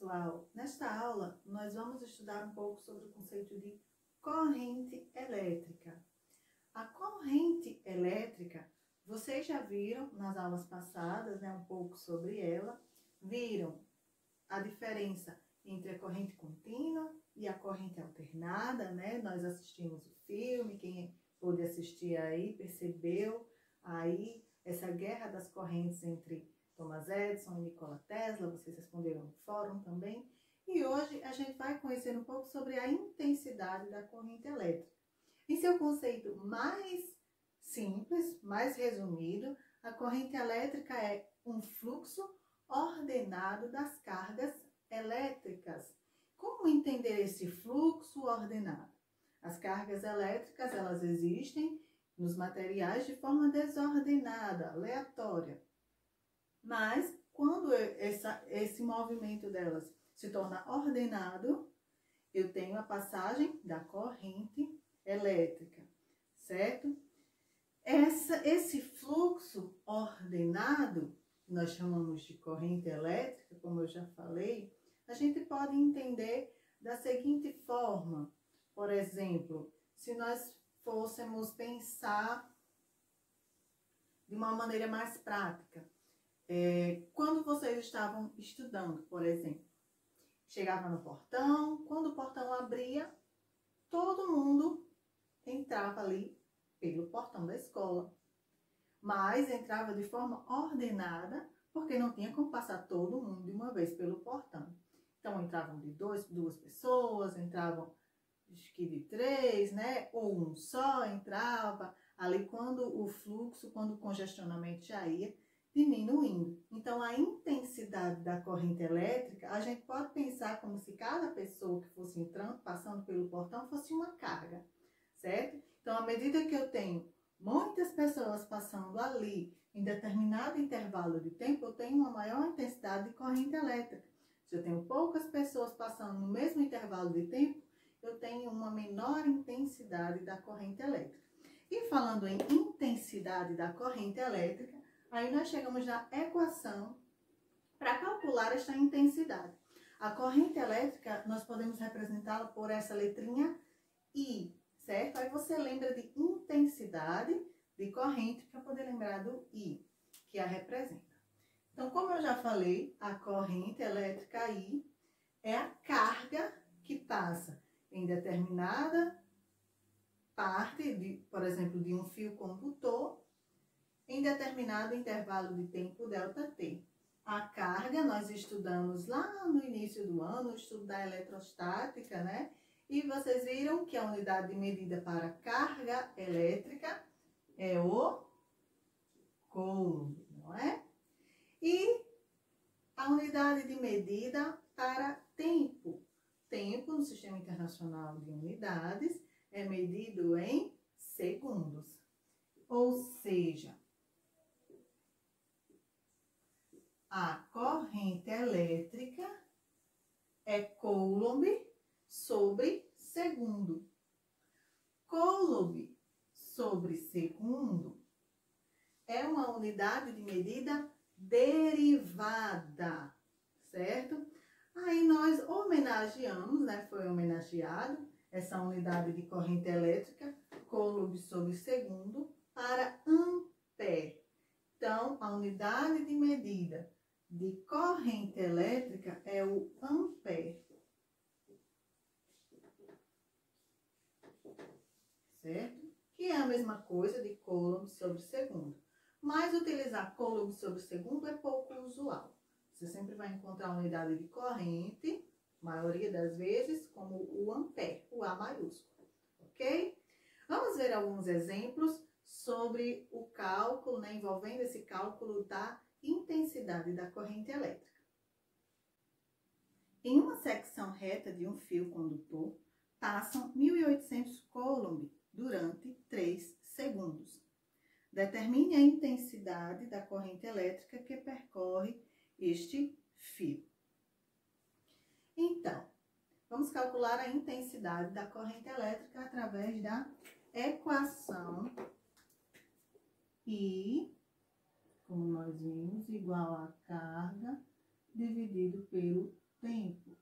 pessoal! Nesta aula, nós vamos estudar um pouco sobre o conceito de corrente elétrica. A corrente elétrica, vocês já viram nas aulas passadas, né, um pouco sobre ela, viram a diferença entre a corrente contínua e a corrente alternada, né? Nós assistimos o filme, quem pôde assistir aí percebeu aí essa guerra das correntes entre Thomas Edison e Nikola Tesla, vocês responderam no fórum também. E hoje a gente vai conhecer um pouco sobre a intensidade da corrente elétrica. Em seu conceito mais simples, mais resumido, a corrente elétrica é um fluxo ordenado das cargas elétricas. Como entender esse fluxo ordenado? As cargas elétricas, elas existem nos materiais de forma desordenada, aleatória. Mas, quando esse movimento delas se torna ordenado, eu tenho a passagem da corrente elétrica, certo? Esse fluxo ordenado, que nós chamamos de corrente elétrica, como eu já falei, a gente pode entender da seguinte forma. Por exemplo, se nós fôssemos pensar de uma maneira mais prática, quando vocês estavam estudando, por exemplo, chegava no portão, quando o portão abria, todo mundo entrava ali pelo portão da escola, mas entrava de forma ordenada, porque não tinha como passar todo mundo de uma vez pelo portão. Então entravam de duas pessoas, entravam acho que de 3, né? Ou um só entrava ali quando o fluxo, quando o congestionamento já ia diminuindo. Então, a intensidade da corrente elétrica, a gente pode pensar como se cada pessoa que fosse entrando, passando pelo portão, fosse uma carga, certo? Então, à medida que eu tenho muitas pessoas passando ali em determinado intervalo de tempo, eu tenho uma maior intensidade de corrente elétrica. Se eu tenho poucas pessoas passando no mesmo intervalo de tempo, eu tenho uma menor intensidade da corrente elétrica. E falando em intensidade da corrente elétrica, aí nós chegamos na equação para calcular esta intensidade. A corrente elétrica, nós podemos representá-la por essa letrinha I, certo? Aí você lembra de intensidade de corrente para poder lembrar do I, que a representa. Então, como eu já falei, a corrente elétrica I é a carga que passa em determinada parte, por exemplo, de um fio condutor, em determinado intervalo de tempo ΔT. A carga, nós estudamos lá no início do ano, o estudo da eletrostática, né? E vocês viram que a unidade de medida para carga elétrica é o coulomb, não é? E a unidade de medida para tempo. Tempo, no Sistema Internacional de Unidades, é medido em segundos. Ou seja, a corrente elétrica é coulomb sobre segundo. Coulomb sobre segundo é uma unidade de medida derivada, certo? Aí nós homenageamos, né? Foi homenageado essa unidade de corrente elétrica, coulomb sobre segundo, para ampere. Então, a unidade de medida de corrente elétrica é o ampere. Certo? Que é a mesma coisa de coulomb sobre segundo. Mas utilizar coulomb sobre segundo é pouco usual. Você sempre vai encontrar a unidade de corrente, maioria das vezes, como o ampere, o A maiúsculo, ok? Vamos ver alguns exemplos sobre o cálculo, né, envolvendo esse cálculo da intensidade da corrente elétrica. Em uma secção reta de um fio condutor, passam 1.800 coulomb durante 3 segundos. Determine a intensidade da corrente elétrica que percorre este fio. Então, vamos calcular a intensidade da corrente elétrica através da equação I, como nós vimos, igual a carga dividido pelo tempo,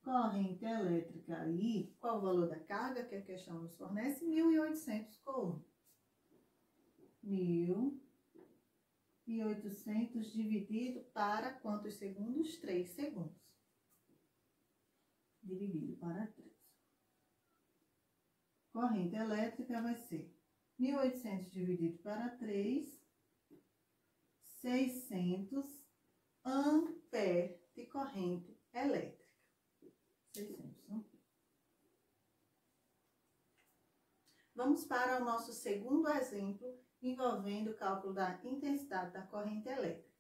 corrente elétrica aí, qual o valor da carga que a questão nos fornece? 1.800 coulombs. 1.800 dividido para quantos segundos? 3 segundos. Dividido para 3. Corrente elétrica vai ser 1.800 dividido para 3, 600 amperes de corrente elétrica. 600 amperes. Vamos para o nosso segundo exemplo, envolvendo o cálculo da intensidade da corrente elétrica.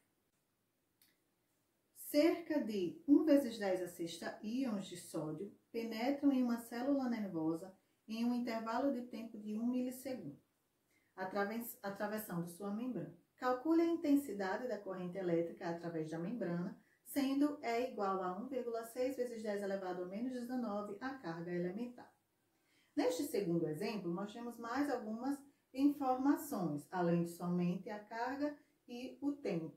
Cerca de 1 vezes 10 a sexta íons de sódio penetram em uma célula nervosa em um intervalo de tempo de 1 milissegundo, atravessando sua membrana. Calcule a intensidade da corrente elétrica através da membrana, sendo E igual a 1,6 vezes 10 elevado a menos 19 a carga elementar. Neste segundo exemplo, nós temos mais algumas informações, além de somente a carga e o tempo.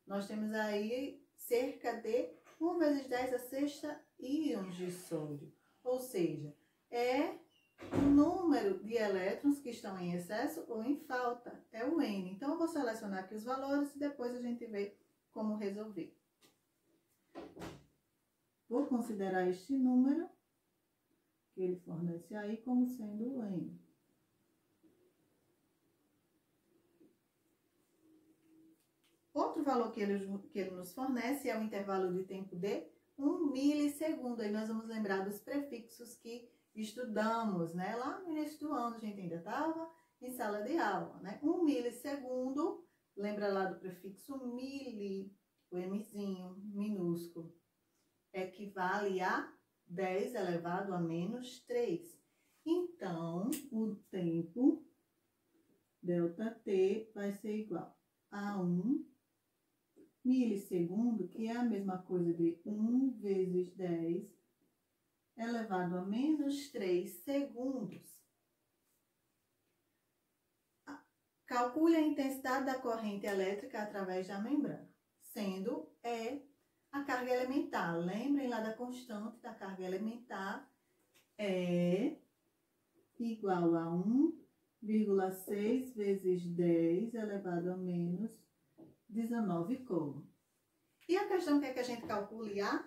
Nós temos aí cerca de 1 vezes 10 a sexta íons de sódio, ou seja, é o número de elétrons que estão em excesso ou em falta, é o N. Então, eu vou selecionar aqui os valores e depois a gente vê como resolver. Vou considerar este número que ele fornece aí como sendo o N. Outro valor que ele nos fornece é o intervalo de tempo de 1 milissegundo. Aí nós vamos lembrar dos prefixos que estudamos, né? Lá no início do ano a gente ainda estava em sala de aula, né? 1 milissegundo, lembra lá do prefixo mili, o Mzinho minúsculo, equivale a 10 elevado a menos 3. Então, o tempo ΔT vai ser igual a 1 milissegundo, que é a mesma coisa de 1 vezes 10 elevado a menos 3 segundos. Calcule a intensidade da corrente elétrica através da membrana, sendo E a carga elementar. Lembrem lá da constante da carga elementar, é igual a 1,6 vezes 10 elevado a menos 19 coulombs. E a questão que é que a gente calcule a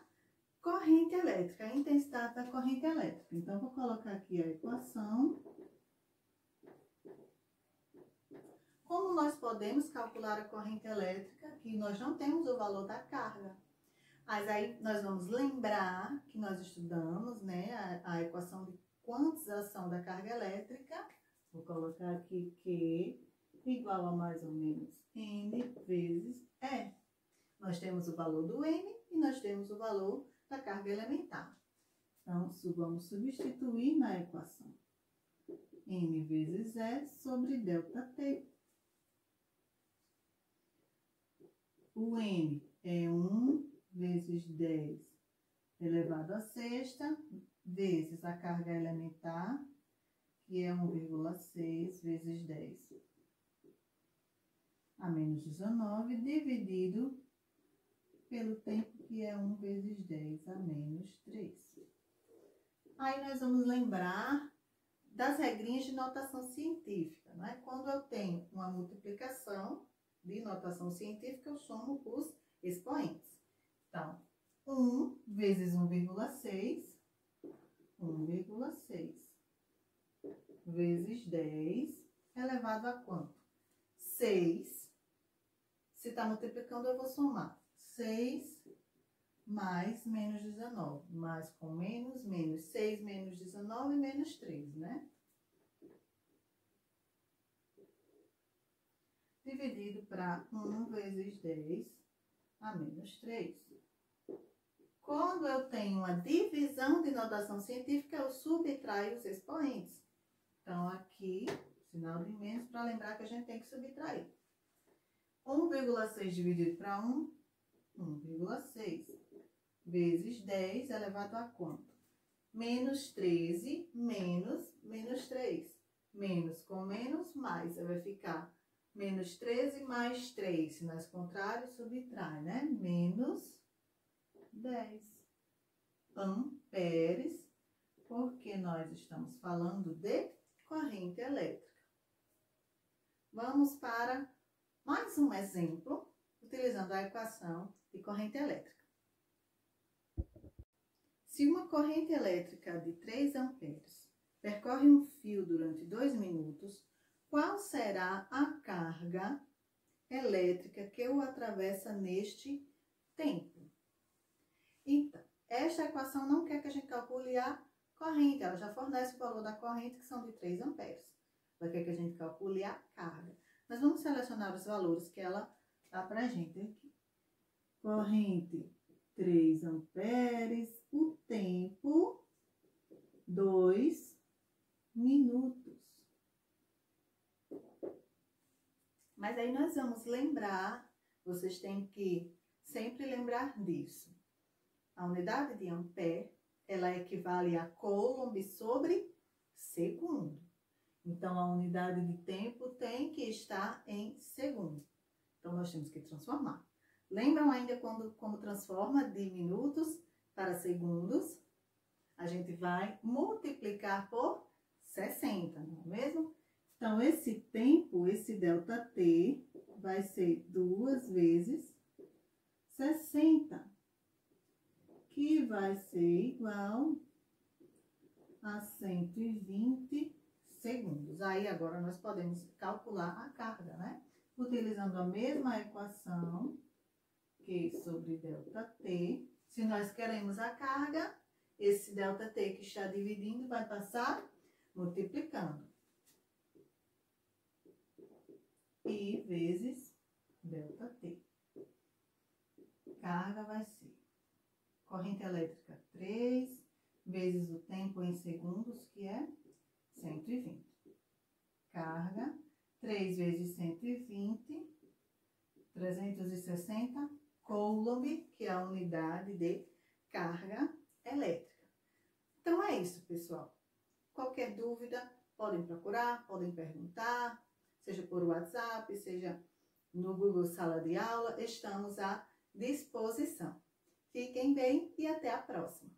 corrente elétrica, a intensidade da corrente elétrica. Então, vou colocar aqui a equação. Como nós podemos calcular a corrente elétrica, que nós não temos o valor da carga. Mas aí nós vamos lembrar que nós estudamos, né, a equação de quantização da carga elétrica. Vou colocar aqui Q igual a mais ou menos N vezes E. Nós temos o valor do N e nós temos o valor da carga elementar. Então, vamos substituir na equação. N vezes E sobre ΔT. O N é 1 vezes 10 elevado a sexta, vezes a carga elementar, que é 1,6 vezes 10 a menos 19, dividido pelo tempo, que é 1 vezes 10 a menos 3. Aí nós vamos lembrar das regrinhas de notação científica, né? Quando eu tenho uma multiplicação de notação científica, eu somo os expoentes. Então, 1 vezes 1,6, 1,6 vezes 10 elevado a quanto? 6. Se está multiplicando, eu vou somar. 6 mais menos 19. Mais com menos, menos 6 menos 19 menos 3, né? Dividido para 1 vezes 10 a menos 3. Quando eu tenho uma divisão de notação científica, eu subtraio os expoentes. Então, aqui, sinal de menos, para lembrar que a gente tem que subtrair. 1,6 dividido para 1, 1,6. Vezes 10 elevado a quanto? Menos 13 menos 3. Menos com menos, mais. Vai ficar menos 13 mais 3. Se nós contrários, subtrai, né? Menos 10 amperes, porque nós estamos falando de corrente elétrica. Vamos para mais um exemplo, utilizando a equação de corrente elétrica. Se uma corrente elétrica de 3 amperes percorre um fio durante 2 minutos, qual será a carga elétrica que o atravessa neste tempo? Então, esta equação não quer que a gente calcule a corrente, ela já fornece o valor da corrente, que são de 3 amperes. Ela quer que a gente calcule a carga. Nós vamos selecionar os valores que ela dá para a gente aqui. Corrente 3 amperes, o tempo 2 minutos. Mas aí nós vamos lembrar, vocês têm que sempre lembrar disso. A unidade de ampere, ela equivale a coulomb sobre segundo. Então, a unidade de tempo tem que estar em segundo. Então, nós temos que transformar. Lembram ainda como transforma de minutos para segundos? A gente vai multiplicar por 60, não é mesmo? Então, esse tempo, esse ΔT, vai ser 2 vezes 60, que vai ser igual a 120 segundos. Aí, agora, nós podemos calcular a carga, né? Utilizando a mesma equação, Q sobre ΔT. Se nós queremos a carga, esse ΔT que está dividindo vai passar multiplicando. I vezes ΔT. Carga vai ser corrente elétrica 3 vezes o tempo em segundos, que é 120. Carga 3 vezes 120, 360 coulomb, que é a unidade de carga elétrica. Então, é isso, pessoal. Qualquer dúvida, podem procurar, podem perguntar, seja por WhatsApp, seja no Google Sala de Aula, estamos à disposição. Fiquem bem e até a próxima!